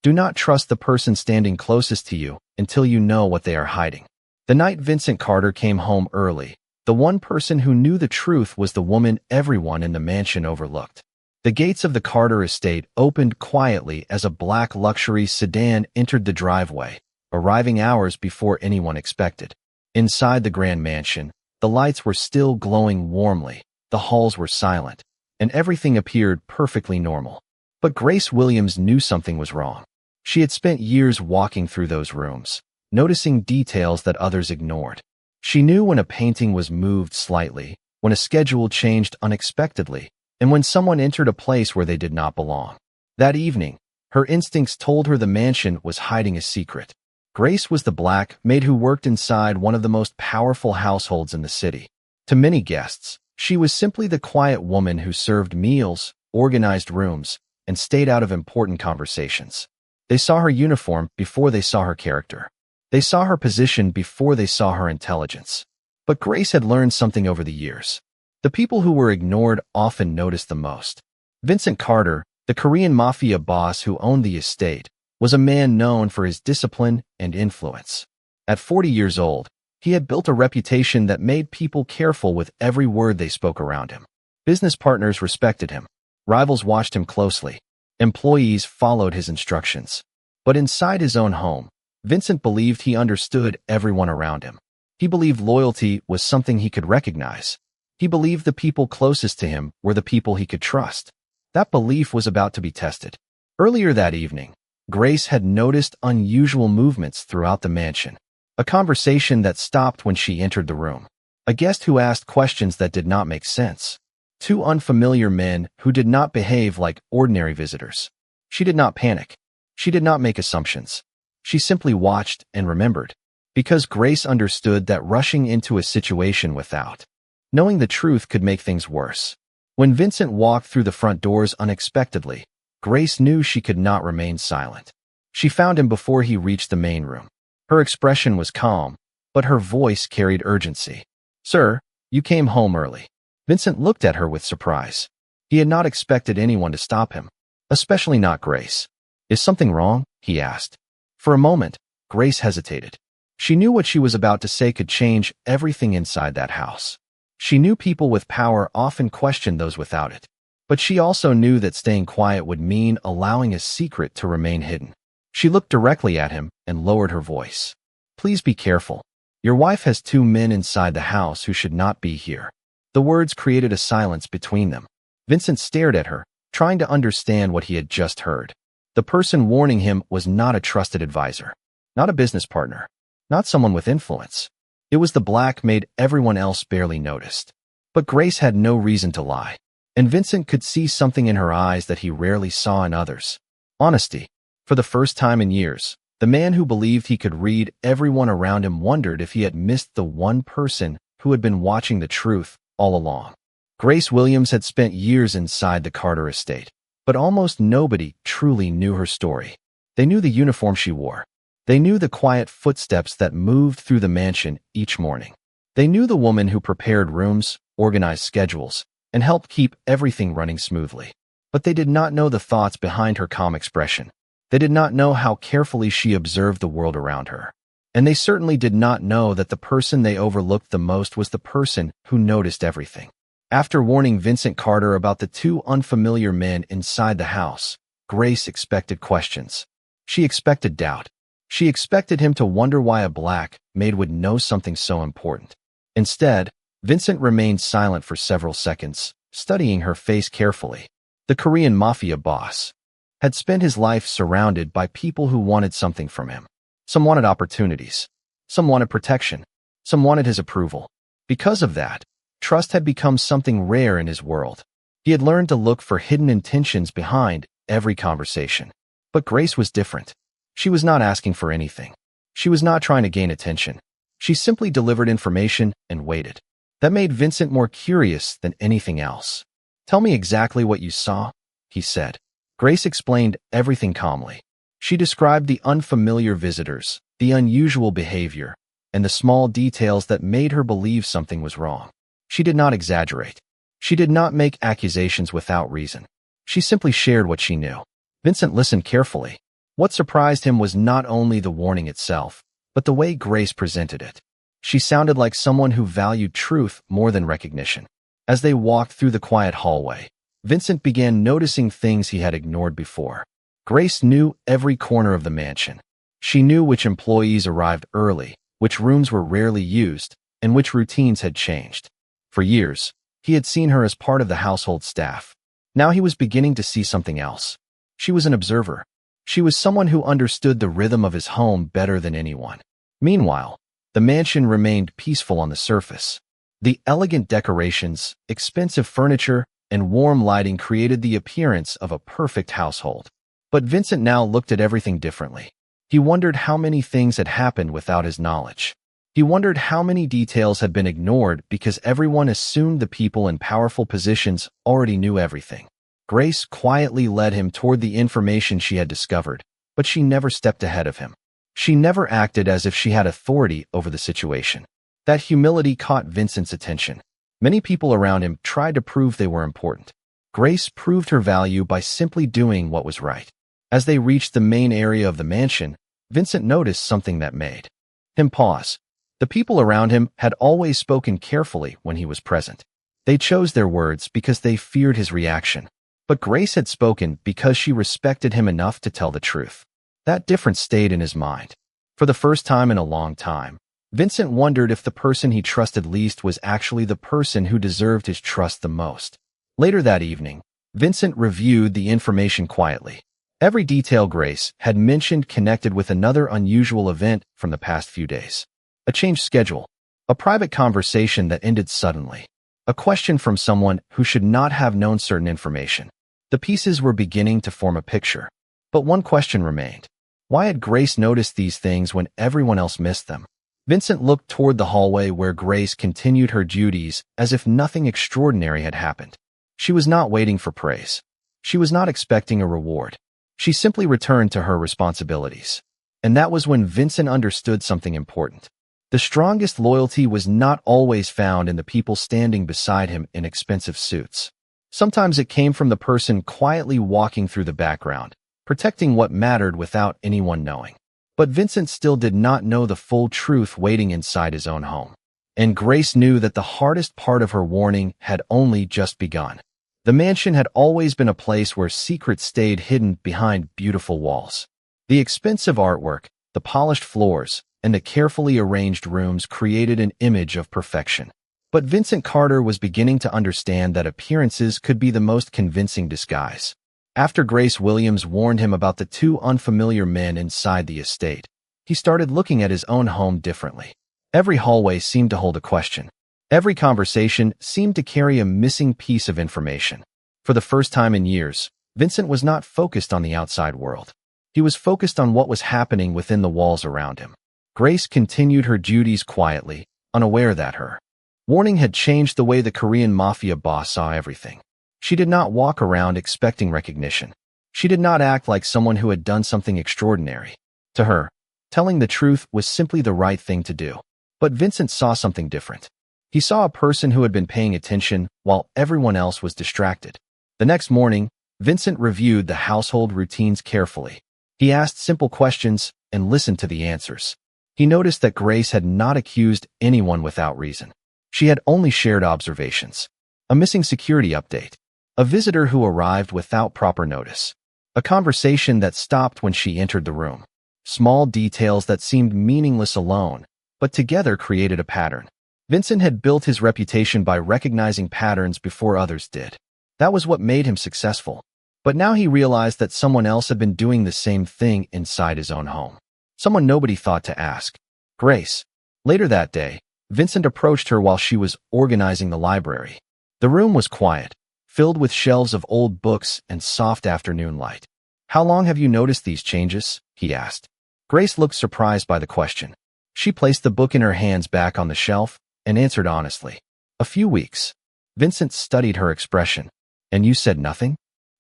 Do not trust the person standing closest to you until you know what they are hiding. The night Vincent Carter came home early, the one person who knew the truth was the woman everyone in the mansion overlooked. The gates of the Carter estate opened quietly as a black luxury sedan entered the driveway, arriving hours before anyone expected. Inside the grand mansion, the lights were still glowing warmly, the halls were silent, and everything appeared perfectly normal. But Grace Williams knew something was wrong. She had spent years walking through those rooms, noticing details that others ignored. She knew when a painting was moved slightly, when a schedule changed unexpectedly, and when someone entered a place where they did not belong. That evening, her instincts told her the mansion was hiding a secret. Grace was the Black Maid who worked inside one of the most powerful households in the city. To many guests, she was simply the quiet woman who served meals, organized rooms, and stayed out of important conversations. They saw her uniform before they saw her character. They saw her position before they saw her intelligence. But Grace had learned something over the years. The people who were ignored often noticed the most. Vincent Carter, the Korean Mafia boss who owned the estate, was a man known for his discipline and influence. At 40 years old, he had built a reputation that made people careful with every word they spoke around him. Business partners respected him. Rivals watched him closely. Employees followed his instructions. But inside his own home, Vincent believed he understood everyone around him. He believed loyalty was something he could recognize. He believed the people closest to him were the people he could trust. That belief was about to be tested. Earlier that evening, Grace had noticed unusual movements throughout the mansion. A conversation that stopped when she entered the room. A guest who asked questions that did not make sense. Two unfamiliar men who did not behave like ordinary visitors. She did not panic. She did not make assumptions. She simply watched and remembered. Because Grace understood that rushing into a situation without knowing the truth could make things worse. When Vincent walked through the front doors unexpectedly, Grace knew she could not remain silent. She found him before he reached the main room. Her expression was calm, but her voice carried urgency. "Sir, you came home early." Vincent looked at her with surprise. He had not expected anyone to stop him, especially not Grace. "Is something wrong?" he asked. For a moment, Grace hesitated. She knew what she was about to say could change everything inside that house. She knew people with power often questioned those without it. But she also knew that staying quiet would mean allowing a secret to remain hidden. She looked directly at him and lowered her voice. "Please be careful. Your wife has two men inside the house who should not be here." The words created a silence between them. Vincent stared at her, trying to understand what he had just heard. The person warning him was not a trusted advisor, not a business partner, not someone with influence. It was the Black Maid everyone else barely noticed. But Grace had no reason to lie, and Vincent could see something in her eyes that he rarely saw in others. Honesty. For the first time in years, the man who believed he could read everyone around him wondered if he had missed the one person who had been watching the truth all along. Grace Williams had spent years inside the Carter estate, but almost nobody truly knew her story. They knew the uniform she wore. They knew the quiet footsteps that moved through the mansion each morning. They knew the woman who prepared rooms, organized schedules, and helped keep everything running smoothly. But they did not know the thoughts behind her calm expression. They did not know how carefully she observed the world around her. And they certainly did not know that the person they overlooked the most was the person who noticed everything. After warning Vincent Carter about the two unfamiliar men inside the house, Grace expected questions. She expected doubt. She expected him to wonder why a Black Maid would know something so important. Instead, Vincent remained silent for several seconds, studying her face carefully. The Korean Mafia boss had spent his life surrounded by people who wanted something from him. Some wanted opportunities. Some wanted protection. Some wanted his approval. Because of that, trust had become something rare in his world. He had learned to look for hidden intentions behind every conversation. But Grace was different. She was not asking for anything. She was not trying to gain attention. She simply delivered information and waited. That made Vincent more curious than anything else. "Tell me exactly what you saw," he said. Grace explained everything calmly. She described the unfamiliar visitors, the unusual behavior, and the small details that made her believe something was wrong. She did not exaggerate. She did not make accusations without reason. She simply shared what she knew. Vincent listened carefully. What surprised him was not only the warning itself, but the way Grace presented it. She sounded like someone who valued truth more than recognition. As they walked through the quiet hallway, Vincent began noticing things he had ignored before. Grace knew every corner of the mansion. She knew which employees arrived early, which rooms were rarely used, and which routines had changed. For years, he had seen her as part of the household staff. Now he was beginning to see something else. She was an observer. She was someone who understood the rhythm of his home better than anyone. Meanwhile, the mansion remained peaceful on the surface. The elegant decorations, expensive furniture, and warm lighting created the appearance of a perfect household. But Vincent now looked at everything differently. He wondered how many things had happened without his knowledge. He wondered how many details had been ignored because everyone assumed the people in powerful positions already knew everything. Grace quietly led him toward the information she had discovered, but she never stepped ahead of him. She never acted as if she had authority over the situation. That humility caught Vincent's attention. Many people around him tried to prove they were important. Grace proved her value by simply doing what was right. As they reached the main area of the mansion, Vincent noticed something that made him pause. The people around him had always spoken carefully when he was present. They chose their words because they feared his reaction. But Grace had spoken because she respected him enough to tell the truth. That difference stayed in his mind. For the first time in a long time, Vincent wondered if the person he trusted least was actually the person who deserved his trust the most. Later that evening, Vincent reviewed the information quietly. Every detail Grace had mentioned connected with another unusual event from the past few days. A changed schedule, a private conversation that ended suddenly, a question from someone who should not have known certain information. The pieces were beginning to form a picture. But one question remained. Why had Grace noticed these things when everyone else missed them? Vincent looked toward the hallway where Grace continued her duties as if nothing extraordinary had happened. She was not waiting for praise. She was not expecting a reward. She simply returned to her responsibilities. And that was when Vincent understood something important. The strongest loyalty was not always found in the people standing beside him in expensive suits. Sometimes it came from the person quietly walking through the background, protecting what mattered without anyone knowing. But Vincent still did not know the full truth waiting inside his own home. And Grace knew that the hardest part of her warning had only just begun. The mansion had always been a place where secrets stayed hidden behind beautiful walls. The expensive artwork, the polished floors, and the carefully arranged rooms created an image of perfection. But Vincent Carter was beginning to understand that appearances could be the most convincing disguise. After Grace Williams warned him about the two unfamiliar men inside the estate, he started looking at his own home differently. Every hallway seemed to hold a question. Every conversation seemed to carry a missing piece of information. For the first time in years, Vincent was not focused on the outside world. He was focused on what was happening within the walls around him. Grace continued her duties quietly, unaware that her warning had changed the way the Korean Mafia Boss saw everything. She did not walk around expecting recognition. She did not act like someone who had done something extraordinary. To her, telling the truth was simply the right thing to do. But Vincent saw something different. He saw a person who had been paying attention while everyone else was distracted. The next morning, Vincent reviewed the household routines carefully. He asked simple questions and listened to the answers. He noticed that Grace had not accused anyone without reason. She had only shared observations. A missing security update. A visitor who arrived without proper notice. A conversation that stopped when she entered the room. Small details that seemed meaningless alone, but together created a pattern. Vincent had built his reputation by recognizing patterns before others did. That was what made him successful. But now he realized that someone else had been doing the same thing inside his own home. Someone nobody thought to ask. Grace. Later that day, Vincent approached her while she was organizing the library. The room was quiet, filled with shelves of old books and soft afternoon light. "How long have you noticed these changes?" he asked. Grace looked surprised by the question. She placed the book in her hands back on the shelf and answered honestly. "A few weeks." Vincent studied her expression. "And you said nothing?"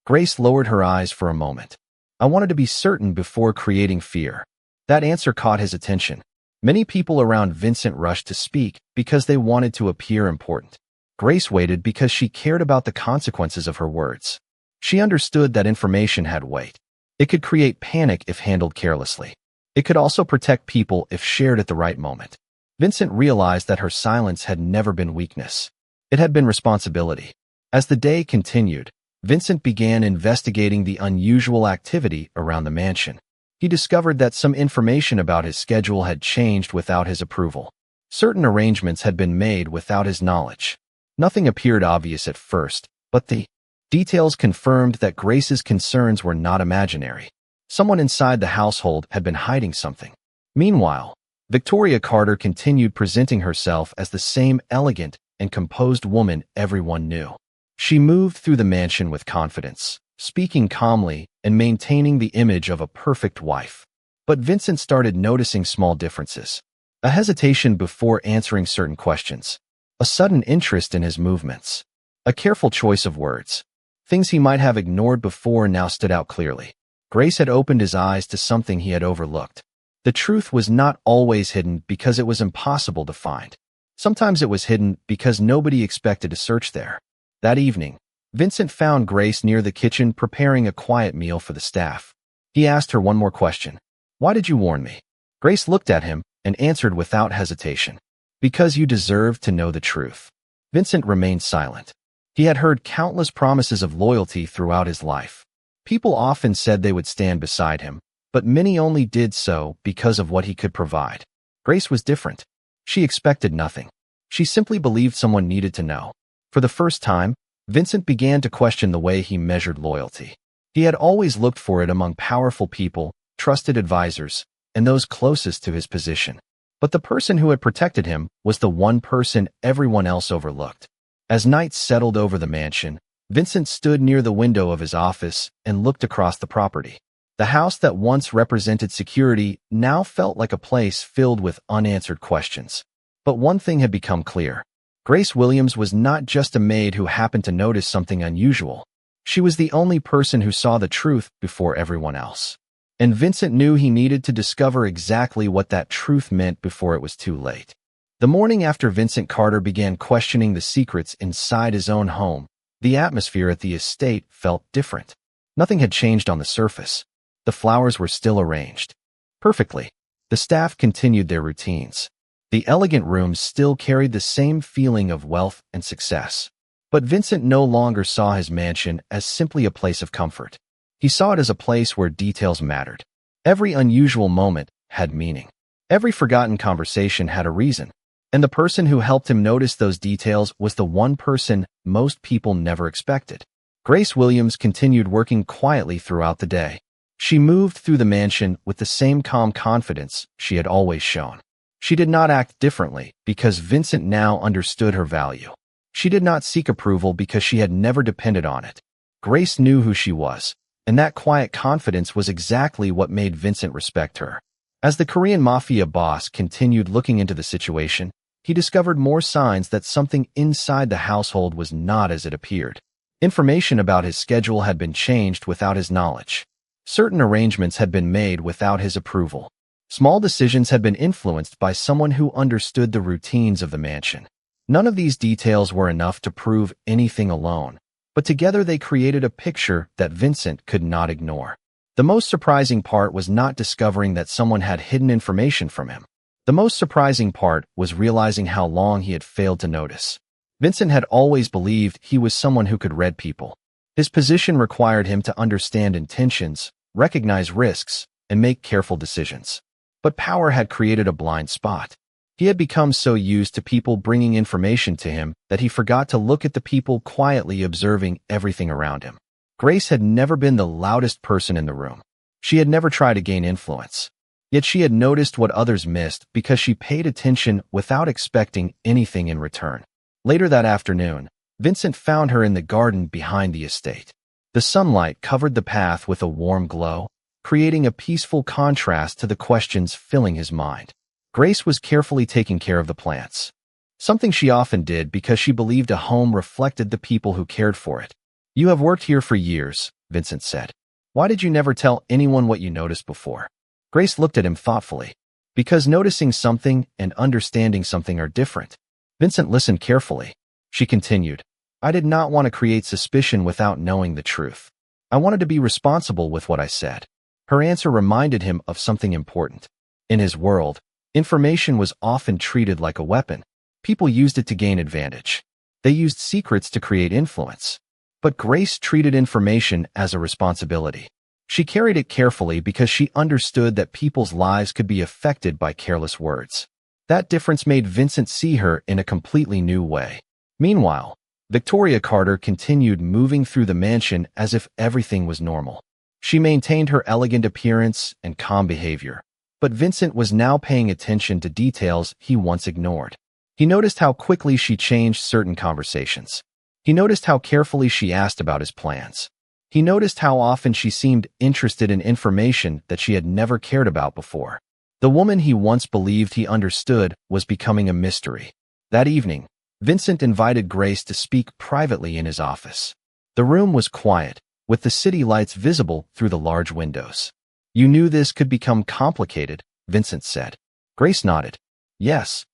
Grace lowered her eyes for a moment. "I wanted to be certain before creating fear." That answer caught his attention. Many people around Vincent rushed to speak because they wanted to appear important. Grace waited because she cared about the consequences of her words. She understood that information had weight. It could create panic if handled carelessly. It could also protect people if shared at the right moment. Vincent realized that her silence had never been weakness. It had been responsibility. As the day continued, Vincent began investigating the unusual activity around the mansion. He discovered that some information about his schedule had changed without his approval. Certain arrangements had been made without his knowledge. Nothing appeared obvious at first, but the details confirmed that Grace's concerns were not imaginary. Someone inside the household had been hiding something. Meanwhile, Victoria Carter continued presenting herself as the same elegant and composed woman everyone knew. She moved through the mansion with confidence, speaking calmly and maintaining the image of a perfect wife. But Vincent started noticing small differences. A hesitation before answering certain questions. A sudden interest in his movements. A careful choice of words. Things he might have ignored before now stood out clearly. Grace had opened his eyes to something he had overlooked. The truth was not always hidden because it was impossible to find. Sometimes it was hidden because nobody expected to search there. That evening, Vincent found Grace near the kitchen preparing a quiet meal for the staff. He asked her one more question. "Why did you warn me?" Grace looked at him and answered without hesitation. "Because you deserve to know the truth." Vincent remained silent. He had heard countless promises of loyalty throughout his life. People often said they would stand beside him, but many only did so because of what he could provide. Grace was different. She expected nothing. She simply believed someone needed to know. For the first time, Vincent began to question the way he measured loyalty. He had always looked for it among powerful people, trusted advisors, and those closest to his position. But the person who had protected him was the one person everyone else overlooked. As night settled over the mansion, Vincent stood near the window of his office and looked across the property. The house that once represented security now felt like a place filled with unanswered questions. But one thing had become clear. Grace Williams was not just a maid who happened to notice something unusual. She was the only person who saw the truth before everyone else. And Vincent knew he needed to discover exactly what that truth meant before it was too late. The morning after Vincent Carter began questioning the secrets inside his own home, the atmosphere at the estate felt different. Nothing had changed on the surface. The flowers were still arranged perfectly. The staff continued their routines. The elegant rooms still carried the same feeling of wealth and success. But Vincent no longer saw his mansion as simply a place of comfort. He saw it as a place where details mattered. Every unusual moment had meaning. Every forgotten conversation had a reason. And the person who helped him notice those details was the one person most people never expected. Grace Williams continued working quietly throughout the day. She moved through the mansion with the same calm confidence she had always shown. She did not act differently because Vincent now understood her value. She did not seek approval because she had never depended on it. Grace knew who she was, and that quiet confidence was exactly what made Vincent respect her. As the Korean Mafia boss continued looking into the situation, he discovered more signs that something inside the household was not as it appeared. Information about his schedule had been changed without his knowledge. Certain arrangements had been made without his approval. Small decisions had been influenced by someone who understood the routines of the mansion. None of these details were enough to prove anything alone, but together they created a picture that Vincent could not ignore. The most surprising part was not discovering that someone had hidden information from him. The most surprising part was realizing how long he had failed to notice. Vincent had always believed he was someone who could read people. His position required him to understand intentions, recognize risks, and make careful decisions. But power had created a blind spot. He had become so used to people bringing information to him that he forgot to look at the people quietly observing everything around him. Grace had never been the loudest person in the room. She had never tried to gain influence. Yet she had noticed what others missed because she paid attention without expecting anything in return. Later that afternoon, Vincent found her in the garden behind the estate. The sunlight covered the path with a warm glow, creating a peaceful contrast to the questions filling his mind. Grace was carefully taking care of the plants, something she often did because she believed a home reflected the people who cared for it. "You have worked here for years," Vincent said. "Why did you never tell anyone what you noticed before?" Grace looked at him thoughtfully. "Because noticing something and understanding something are different." Vincent listened carefully. She continued, "I did not want to create suspicion without knowing the truth. I wanted to be responsible with what I said. Her answer reminded him of something important. In his world, information was often treated like a weapon. People used it to gain advantage. They used secrets to create influence. But Grace treated information as a responsibility. She carried it carefully because she understood that people's lives could be affected by careless words. That difference made Vincent see her in a completely new way. Meanwhile, Victoria Carter continued moving through the mansion as if everything was normal. She maintained her elegant appearance and calm behavior, but Vincent was now paying attention to details he once ignored. He noticed how quickly she changed certain conversations. He noticed how carefully she asked about his plans. He noticed how often she seemed interested in information that she had never cared about before. The woman he once believed he understood was becoming a mystery. That evening, Vincent invited Grace to speak privately in his office. The room was quiet, with the city lights visible through the large windows. "You knew this could become complicated," Vincent said. Grace nodded. "Yes."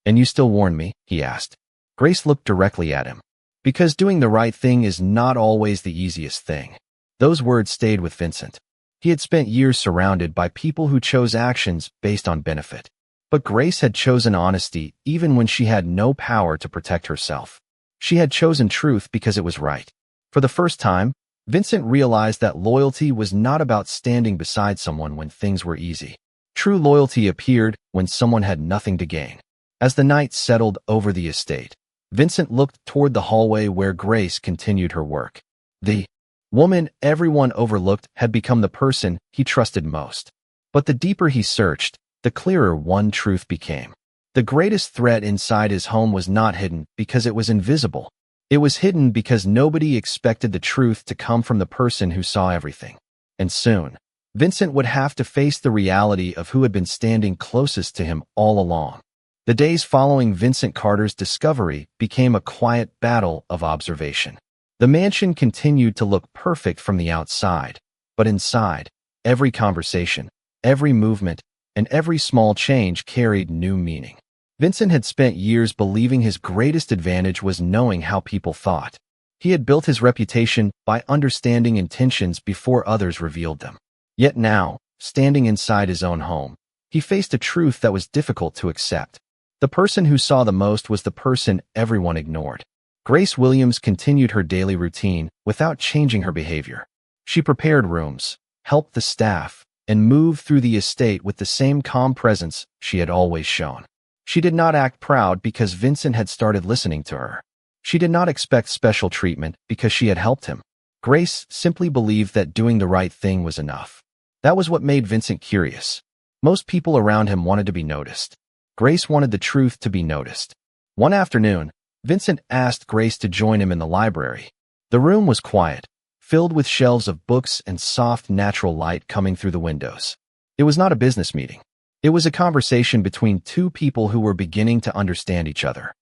"And you still warned me?" he asked. Grace looked directly at him. "Because doing the right thing is not always the easiest thing." Those words stayed with Vincent. He had spent years surrounded by people who chose actions based on benefit. But Grace had chosen honesty even when she had no power to protect herself. She had chosen truth because it was right. For the first time, Vincent realized that loyalty was not about standing beside someone when things were easy. True loyalty appeared when someone had nothing to gain. As the night settled over the estate, Vincent looked toward the hallway where Grace continued her work. The woman everyone overlooked had become the person he trusted most. But the deeper he searched, the clearer one truth became. The greatest threat inside his home was not hidden because it was invisible. It was hidden because nobody expected the truth to come from the person who saw everything. And soon, Vincent would have to face the reality of who had been standing closest to him all along. The days following Vincent Carter's discovery became a quiet battle of observation. The mansion continued to look perfect from the outside, but inside, every conversation, every movement, and every small change carried new meaning. Vincent had spent years believing his greatest advantage was knowing how people thought. He had built his reputation by understanding intentions before others revealed them. Yet now, standing inside his own home, he faced a truth that was difficult to accept. The person who saw the most was the person everyone ignored. Grace Williams continued her daily routine without changing her behavior. She prepared rooms, helped the staff, and moved through the estate with the same calm presence she had always shown. She did not act proud because Vincent had started listening to her. She did not expect special treatment because she had helped him. Grace simply believed that doing the right thing was enough. That was what made Vincent curious. Most people around him wanted to be noticed. Grace wanted the truth to be noticed. One afternoon, Vincent asked Grace to join him in the library. The room was quiet, filled with shelves of books and soft, natural light coming through the windows. It was not a business meeting. It was a conversation between two people who were beginning to understand each other.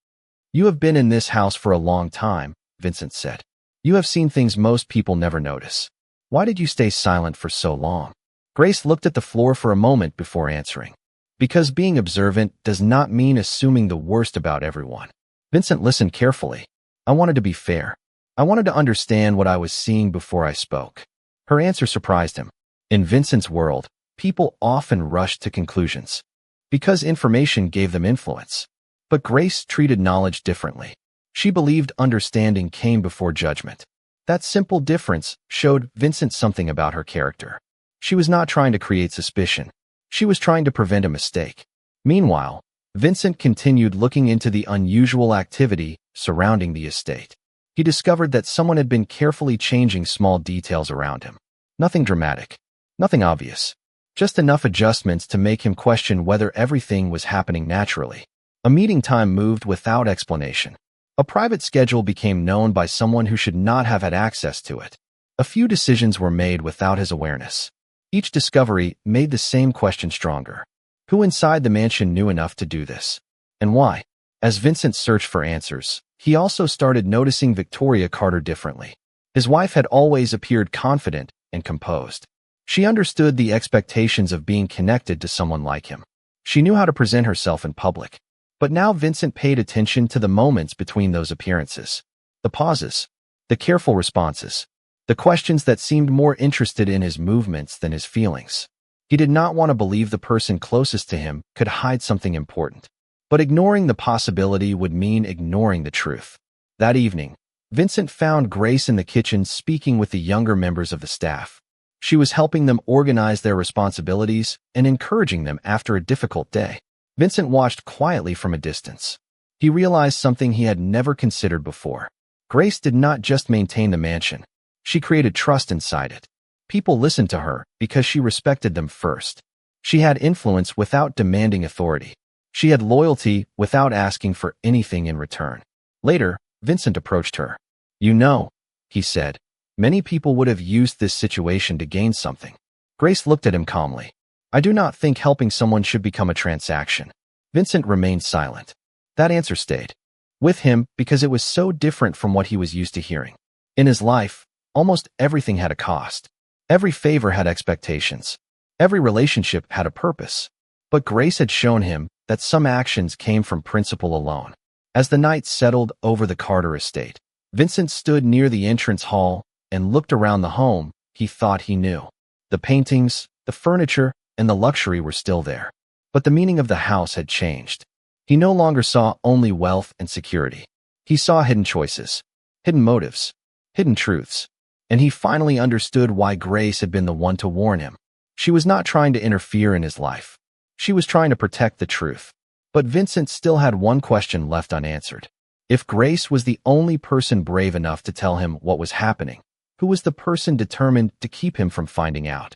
"You have been in this house for a long time," Vincent said. "You have seen things most people never notice. Why did you stay silent for so long?" Grace looked at the floor for a moment before answering. "Because being observant does not mean assuming the worst about everyone." Vincent listened carefully. "I wanted to be fair. I wanted to understand what I was seeing before I spoke." Her answer surprised him. In Vincent's world, people often rushed to conclusions because information gave them influence. But Grace treated knowledge differently. She believed understanding came before judgment. That simple difference showed Vincent something about her character. She was not trying to create suspicion. She was trying to prevent a mistake. Meanwhile, Vincent continued looking into the unusual activity surrounding the estate. He discovered that someone had been carefully changing small details around him. Nothing dramatic, nothing obvious, just enough adjustments to make him question whether everything was happening naturally. A meeting time moved without explanation. A private schedule became known by someone who should not have had access to it. A few decisions were made without his awareness. Each discovery made the same question stronger. Who inside the mansion knew enough to do this? And why? As Vincent searched for answers, he also started noticing Victoria Carter differently. His wife had always appeared confident and composed. She understood the expectations of being connected to someone like him. She knew how to present herself in public. But now Vincent paid attention to the moments between those appearances. The pauses. The careful responses. the questions that seemed more interested in his movements than his feelings. He did not want to believe the person closest to him could hide something important. But ignoring the possibility would mean ignoring the truth. That evening, Vincent found Grace in the kitchen speaking with the younger members of the staff. She was helping them organize their responsibilities and encouraging them after a difficult day. Vincent watched quietly from a distance. He realized something he had never considered before. Grace did not just maintain the mansion. She created trust inside it. People listened to her because she respected them first. She had influence without demanding authority. She had loyalty without asking for anything in return. Later, Vincent approached her. "You know," he said, "many people would have used this situation to gain something." Grace looked at him calmly. "I do not think helping someone should become a transaction." Vincent remained silent. That answer stayed with him because it was so different from what he was used to hearing. In his life, almost everything had a cost. Every favor had expectations. Every relationship had a purpose. But Grace had shown him that some actions came from principle alone. As the night settled over the Carter estate, Vincent stood near the entrance hall and looked around the home he thought he knew. The paintings, the furniture, and the luxury were still there. But the meaning of the house had changed. He no longer saw only wealth and security. He saw hidden choices, hidden motives, hidden truths. And he finally understood why Grace had been the one to warn him. She was not trying to interfere in his life. She was trying to protect the truth. But Vincent still had one question left unanswered. If Grace was the only person brave enough to tell him what was happening, who was the person determined to keep him from finding out?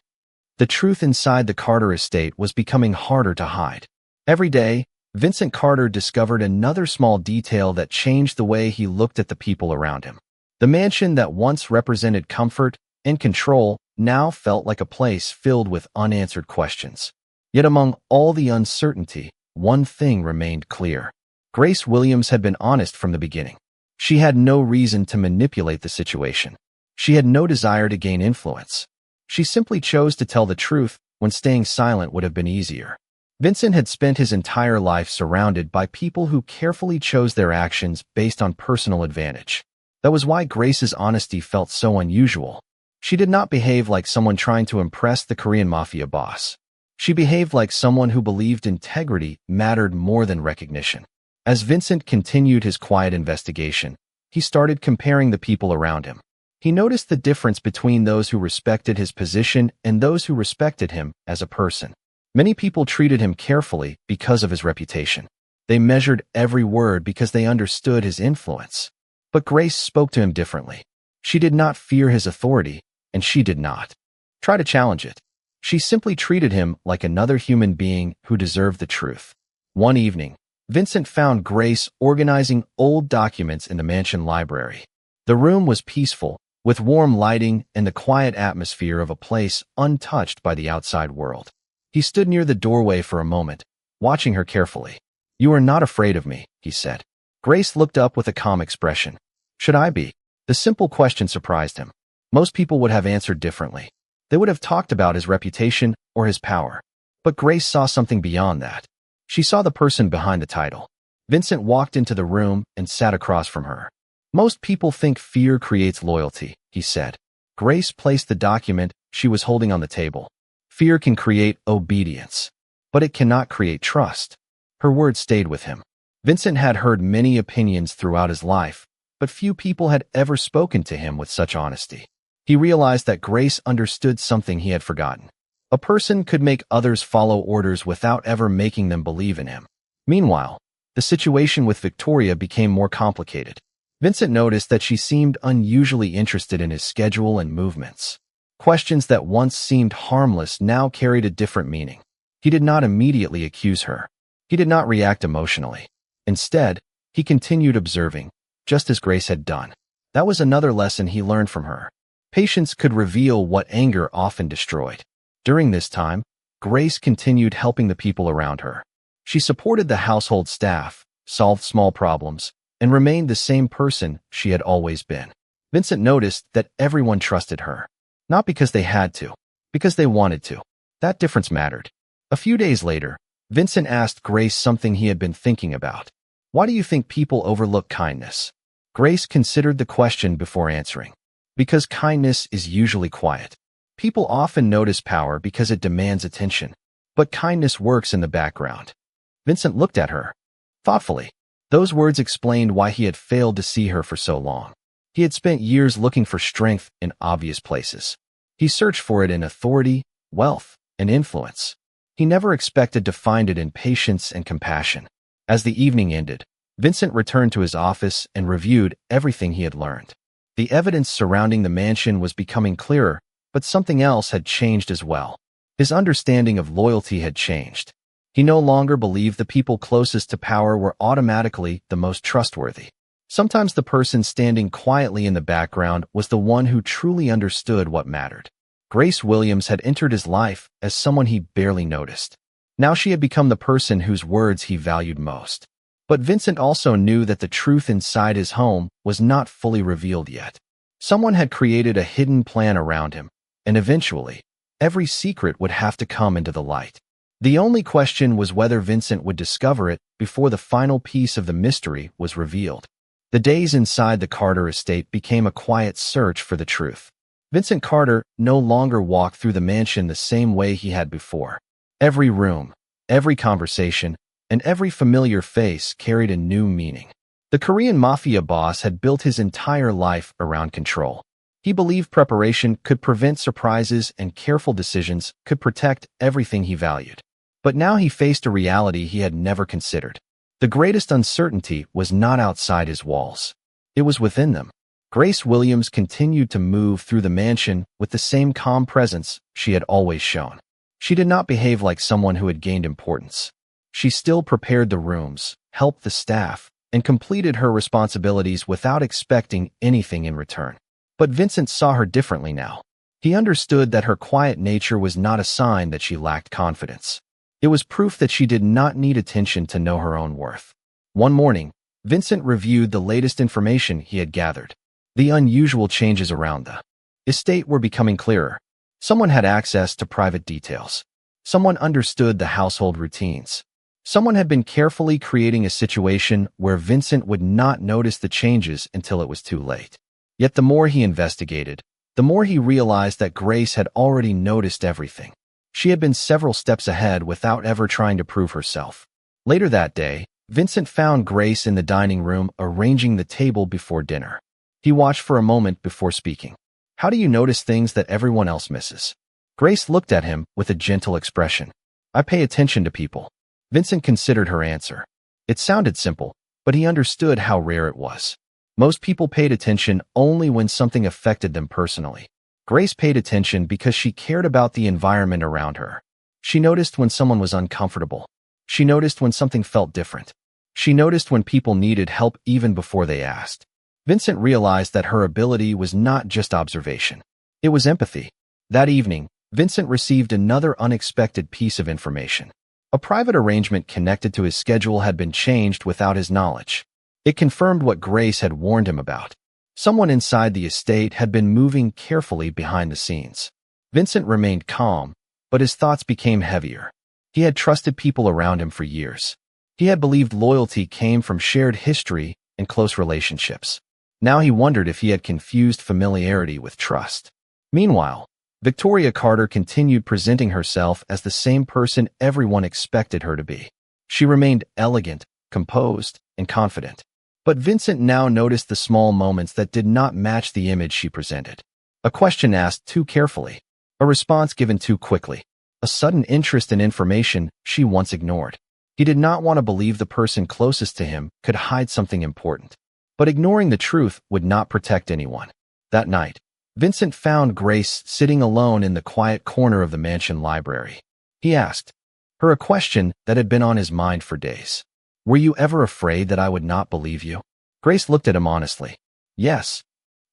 The truth inside the Carter estate was becoming harder to hide. Every day, Vincent Carter discovered another small detail that changed the way he looked at the people around him. The mansion that once represented comfort and control now felt like a place filled with unanswered questions. Yet among all the uncertainty, one thing remained clear. Grace Williams had been honest from the beginning. She had no reason to manipulate the situation. She had no desire to gain influence. She simply chose to tell the truth when staying silent would have been easier. Vincent had spent his entire life surrounded by people who carefully chose their actions based on personal advantage. That was why Grace's honesty felt so unusual. She did not behave like someone trying to impress the Korean Mafia boss. She behaved like someone who believed integrity mattered more than recognition. As Vincent continued his quiet investigation, he started comparing the people around him. He noticed the difference between those who respected his position and those who respected him as a person. Many people treated him carefully because of his reputation. They measured every word because they understood his influence. But Grace spoke to him differently. She did not fear his authority, and she did not try to challenge it. She simply treated him like another human being who deserved the truth. One evening, Vincent found Grace organizing old documents in the mansion library. The room was peaceful, with warm lighting and the quiet atmosphere of a place untouched by the outside world. He stood near the doorway for a moment, watching her carefully. "You are not afraid of me," he said. Grace looked up with a calm expression. "Should I be?" The simple question surprised him. Most people would have answered differently. They would have talked about his reputation or his power. But Grace saw something beyond that. She saw the person behind the title. Vincent walked into the room and sat across from her. "Most people think fear creates loyalty," he said. Grace placed the document she was holding on the table. "Fear can create obedience, but it cannot create trust." Her words stayed with him. Vincent had heard many opinions throughout his life, but few people had ever spoken to him with such honesty. He realized that Grace understood something he had forgotten. A person could make others follow orders without ever making them believe in him. Meanwhile, the situation with Victoria became more complicated. Vincent noticed that she seemed unusually interested in his schedule and movements. Questions that once seemed harmless now carried a different meaning. He did not immediately accuse her. He did not react emotionally. Instead, he continued observing, just as Grace had done. That was another lesson he learned from her. Patience could reveal what anger often destroyed. During this time, Grace continued helping the people around her. She supported the household staff, solved small problems, and remained the same person she had always been. Vincent noticed that everyone trusted her. Not because they had to, because they wanted to. That difference mattered. A few days later, Vincent asked Grace something he had been thinking about. "Why do you think people overlook kindness?" Grace considered the question before answering. Because kindness is usually quiet. People often notice power because it demands attention, but kindness works in the background. Vincent looked at her thoughtfully. Those words explained why he had failed to see her for so long. He had spent years looking for strength in obvious places. He searched for it in authority, wealth, and influence. He never expected to find it in patience and compassion. As the evening ended, Vincent returned to his office and reviewed everything he had learned. The evidence surrounding the mansion was becoming clearer, but something else had changed as well. His understanding of loyalty had changed. He no longer believed the people closest to power were automatically the most trustworthy. Sometimes the person standing quietly in the background was the one who truly understood what mattered. Grace Williams had entered his life as someone he barely noticed. Now she had become the person whose words he valued most. But Vincent also knew that the truth inside his home was not fully revealed yet. Someone had created a hidden plan around him, and eventually, every secret would have to come into the light. The only question was whether Vincent would discover it before the final piece of the mystery was revealed. The days inside the Carter estate became a quiet search for the truth. Vincent Carter no longer walked through the mansion the same way he had before. Every room, every conversation, and every familiar face carried a new meaning. The Korean Mafia Boss had built his entire life around control. He believed preparation could prevent surprises and careful decisions could protect everything he valued. But now he faced a reality he had never considered. The greatest uncertainty was not outside his walls. It was within them. Grace Williams continued to move through the mansion with the same calm presence she had always shown. She did not behave like someone who had gained importance. She still prepared the rooms, helped the staff, and completed her responsibilities without expecting anything in return. But Vincent saw her differently now. He understood that her quiet nature was not a sign that she lacked confidence. It was proof that she did not need attention to know her own worth. One morning, Vincent reviewed the latest information he had gathered. The unusual changes around the estate were becoming clearer. Someone had access to private details. Someone understood the household routines. Someone had been carefully creating a situation where Vincent would not notice the changes until it was too late. Yet the more he investigated, the more he realized that Grace had already noticed everything. She had been several steps ahead without ever trying to prove herself. Later that day, Vincent found Grace in the dining room arranging the table before dinner. He watched for a moment before speaking. "How do you notice things that everyone else misses?" Grace looked at him with a gentle expression. "I pay attention to people." Vincent considered her answer. It sounded simple, but he understood how rare it was. Most people paid attention only when something affected them personally. Grace paid attention because she cared about the environment around her. She noticed when someone was uncomfortable. She noticed when something felt different. She noticed when people needed help even before they asked. Vincent realized that her ability was not just observation. It was empathy. That evening, Vincent received another unexpected piece of information. A private arrangement connected to his schedule had been changed without his knowledge. It confirmed what Grace had warned him about. Someone inside the estate had been moving carefully behind the scenes. Vincent remained calm, but his thoughts became heavier. He had trusted people around him for years. He had believed loyalty came from shared history and close relationships. Now he wondered if he had confused familiarity with trust. Meanwhile, Victoria Carter continued presenting herself as the same person everyone expected her to be. She remained elegant, composed, and confident. But Vincent now noticed the small moments that did not match the image she presented. A question asked too carefully. A response given too quickly. A sudden interest in information she once ignored. He did not want to believe the person closest to him could hide something important. But ignoring the truth would not protect anyone. That night, Vincent found Grace sitting alone in the quiet corner of the mansion library. He asked her a question that had been on his mind for days. "Were you ever afraid that I would not believe you?" Grace looked at him honestly. "Yes."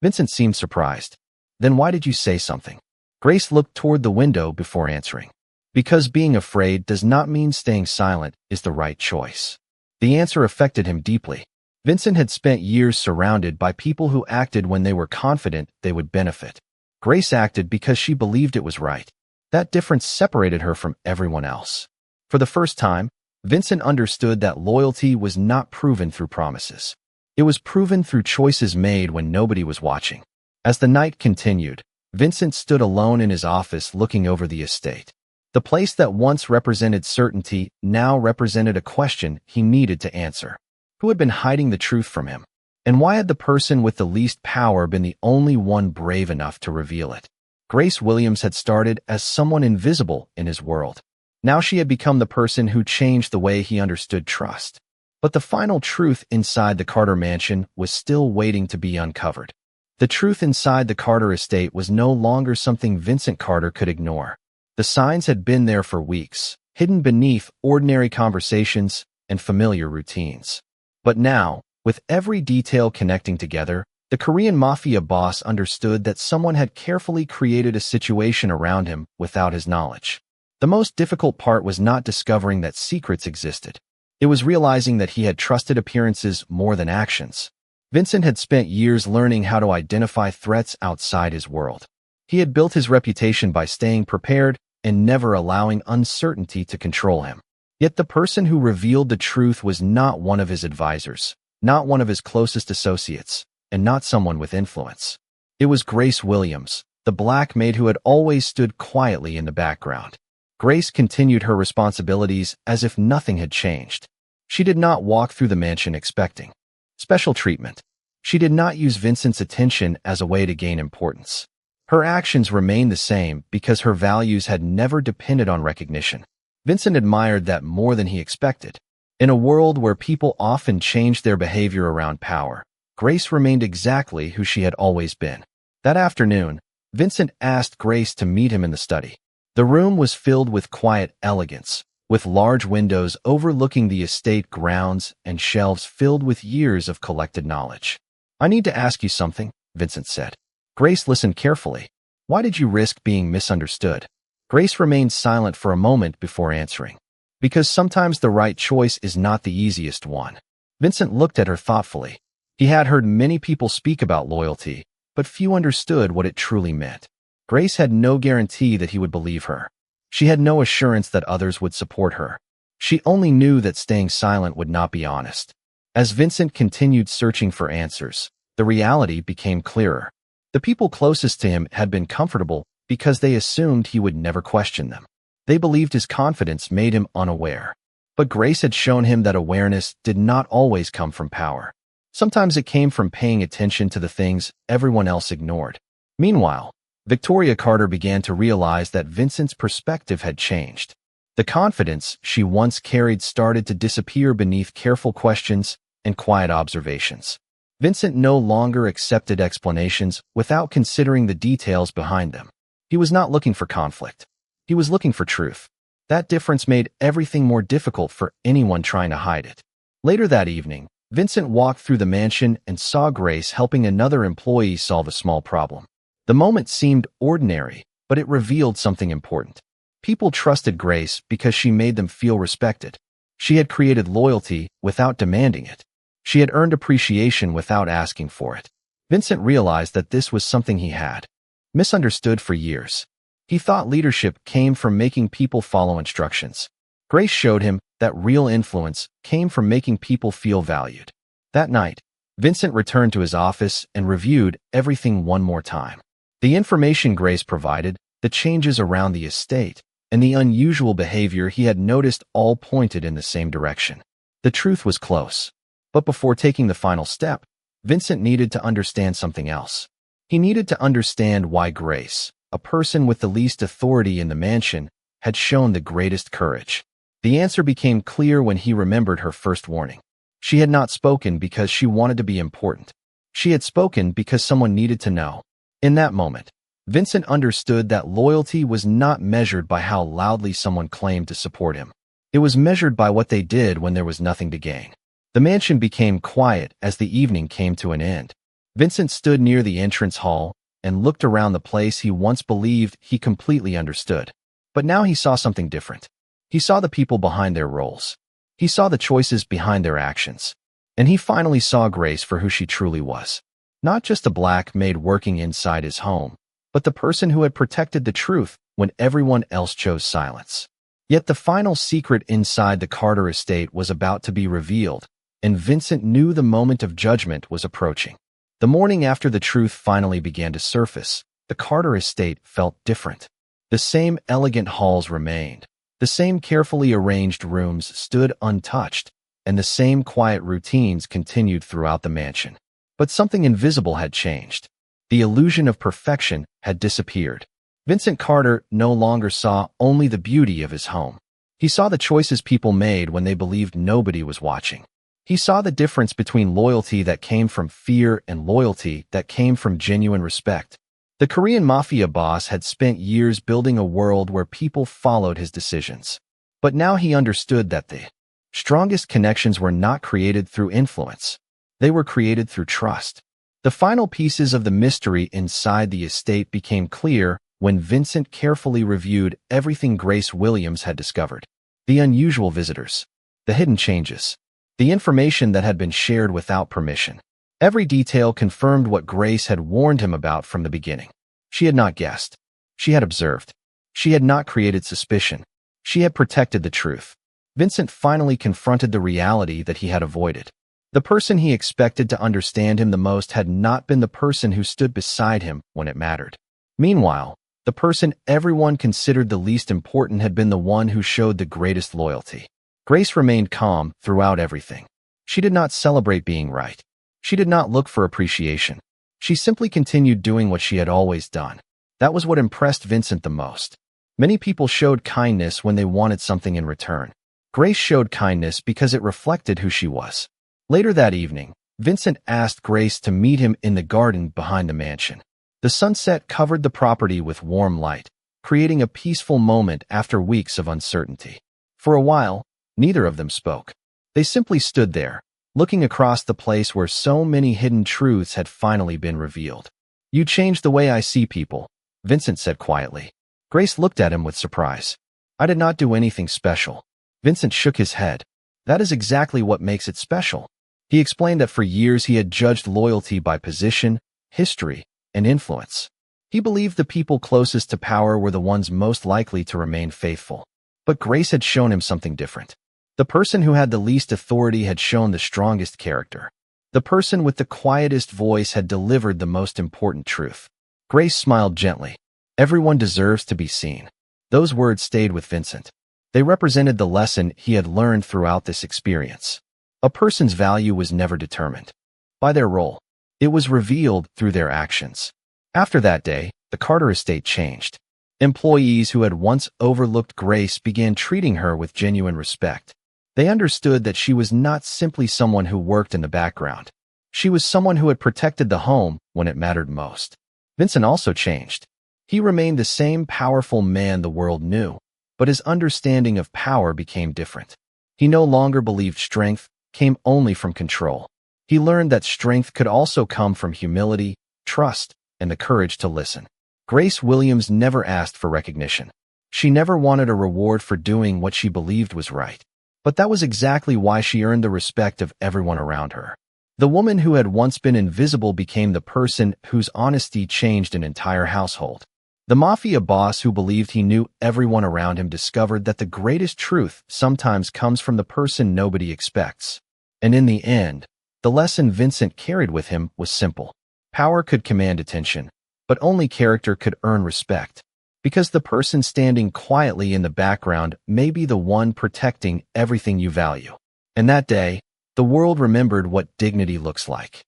Vincent seemed surprised. "Then why did you say something?" Grace looked toward the window before answering. "Because being afraid does not mean staying silent is the right choice." The answer affected him deeply. Vincent had spent years surrounded by people who acted when they were confident they would benefit. Grace acted because she believed it was right. That difference separated her from everyone else. For the first time, Vincent understood that loyalty was not proven through promises. It was proven through choices made when nobody was watching. As the night continued, Vincent stood alone in his office looking over the estate. The place that once represented certainty now represented a question he needed to answer. Who had been hiding the truth from him? And why had the person with the least power been the only one brave enough to reveal it? Grace Williams had started as someone invisible in his world. Now she had become the person who changed the way he understood trust. But the final truth inside the Carter mansion was still waiting to be uncovered. The truth inside the Carter estate was no longer something Vincent Carter could ignore. The signs had been there for weeks, hidden beneath ordinary conversations and familiar routines. But now, with every detail connecting together, the Korean Mafia boss understood that someone had carefully created a situation around him without his knowledge. The most difficult part was not discovering that secrets existed. It was realizing that he had trusted appearances more than actions. Vincent had spent years learning how to identify threats outside his world. He had built his reputation by staying prepared and never allowing uncertainty to control him. Yet the person who revealed the truth was not one of his advisors, not one of his closest associates, and not someone with influence. It was Grace Williams, the Black Maid who had always stood quietly in the background. Grace continued her responsibilities as if nothing had changed. She did not walk through the mansion expecting special treatment. She did not use Vincent's attention as a way to gain importance. Her actions remained the same because her values had never depended on recognition. Vincent admired that more than he expected. In a world where people often changed their behavior around power, Grace remained exactly who she had always been. That afternoon, Vincent asked Grace to meet him in the study. The room was filled with quiet elegance, with large windows overlooking the estate grounds and shelves filled with years of collected knowledge. "I need to ask you something," Vincent said. Grace listened carefully. "Why did you risk being misunderstood?" Grace remained silent for a moment before answering. "Because sometimes the right choice is not the easiest one." Vincent looked at her thoughtfully. He had heard many people speak about loyalty, but few understood what it truly meant. Grace had no guarantee that he would believe her. She had no assurance that others would support her. She only knew that staying silent would not be honest. As Vincent continued searching for answers, the reality became clearer. The people closest to him had been comfortable because they assumed he would never question them. They believed his confidence made him unaware. But Grace had shown him that awareness did not always come from power. Sometimes it came from paying attention to the things everyone else ignored. Meanwhile, Victoria Carter began to realize that Vincent's perspective had changed. The confidence she once carried started to disappear beneath careful questions and quiet observations. Vincent no longer accepted explanations without considering the details behind them. He was not looking for conflict. He was looking for truth. That difference made everything more difficult for anyone trying to hide it. Later that evening, Vincent walked through the mansion and saw Grace helping another employee solve a small problem. The moment seemed ordinary, but it revealed something important. People trusted Grace because she made them feel respected. She had created loyalty without demanding it. She had earned appreciation without asking for it. Vincent realized that this was something he had misunderstood for years. He thought leadership came from making people follow instructions. Grace showed him that real influence came from making people feel valued. That night, Vincent returned to his office and reviewed everything one more time. The information Grace provided, the changes around the estate, and the unusual behavior he had noticed all pointed in the same direction. The truth was close. But before taking the final step, Vincent needed to understand something else. He needed to understand why Grace, a person with the least authority in the mansion, had shown the greatest courage. The answer became clear when he remembered her first warning. She had not spoken because she wanted to be important. She had spoken because someone needed to know. In that moment, Vincent understood that loyalty was not measured by how loudly someone claimed to support him. It was measured by what they did when there was nothing to gain. The mansion became quiet as the evening came to an end. Vincent stood near the entrance hall and looked around the place he once believed he completely understood. But now he saw something different. He saw the people behind their roles. He saw the choices behind their actions. And he finally saw Grace for who she truly was. Not just a black maid working inside his home, but the person who had protected the truth when everyone else chose silence. Yet the final secret inside the Carter estate was about to be revealed, and Vincent knew the moment of judgment was approaching. The morning after the truth finally began to surface, the Carter estate felt different. The same elegant halls remained. The same carefully arranged rooms stood untouched, and the same quiet routines continued throughout the mansion. But something invisible had changed. The illusion of perfection had disappeared. Vincent Carter no longer saw only the beauty of his home. He saw the choices people made when they believed nobody was watching. He saw the difference between loyalty that came from fear and loyalty that came from genuine respect. The Korean Mafia Boss had spent years building a world where people followed his decisions. But now he understood that the strongest connections were not created through influence. They were created through trust. The final pieces of the mystery inside the estate became clear when Vincent carefully reviewed everything Grace Williams had discovered. The unusual visitors, the hidden changes, the information that had been shared without permission. Every detail confirmed what Grace had warned him about from the beginning. She had not guessed. She had observed. She had not created suspicion. She had protected the truth. Vincent finally confronted the reality that he had avoided. The person he expected to understand him the most had not been the person who stood beside him when it mattered. Meanwhile, the person everyone considered the least important had been the one who showed the greatest loyalty. Grace remained calm throughout everything. She did not celebrate being right. She did not look for appreciation. She simply continued doing what she had always done. That was what impressed Vincent the most. Many people showed kindness when they wanted something in return. Grace showed kindness because it reflected who she was. Later that evening, Vincent asked Grace to meet him in the garden behind the mansion. The sunset covered the property with warm light, creating a peaceful moment after weeks of uncertainty. For a while, neither of them spoke. They simply stood there, looking across the place where so many hidden truths had finally been revealed. "You changed the way I see people," Vincent said quietly. Grace looked at him with surprise. "I did not do anything special." Vincent shook his head. "That is exactly what makes it special." He explained that for years he had judged loyalty by position, history, and influence. He believed the people closest to power were the ones most likely to remain faithful. But Grace had shown him something different. The person who had the least authority had shown the strongest character. The person with the quietest voice had delivered the most important truth. Grace smiled gently. "Everyone deserves to be seen." Those words stayed with Vincent. They represented the lesson he had learned throughout this experience. A person's value was never determined by their role. It was revealed through their actions. After that day, the Carter estate changed. Employees who had once overlooked Grace began treating her with genuine respect. They understood that she was not simply someone who worked in the background. She was someone who had protected the home when it mattered most. Vincent also changed. He remained the same powerful man the world knew, but his understanding of power became different. He no longer believed strength came only from control. He learned that strength could also come from humility, trust, and the courage to listen. Grace Williams never asked for recognition. She never wanted a reward for doing what she believed was right. But that was exactly why she earned the respect of everyone around her. The woman who had once been invisible became the person whose honesty changed an entire household. The mafia boss who believed he knew everyone around him discovered that the greatest truth sometimes comes from the person nobody expects. And in the end, the lesson Vincent carried with him was simple. Power could command attention, but only character could earn respect. Because the person standing quietly in the background may be the one protecting everything you value. And that day, the world remembered what dignity looks like.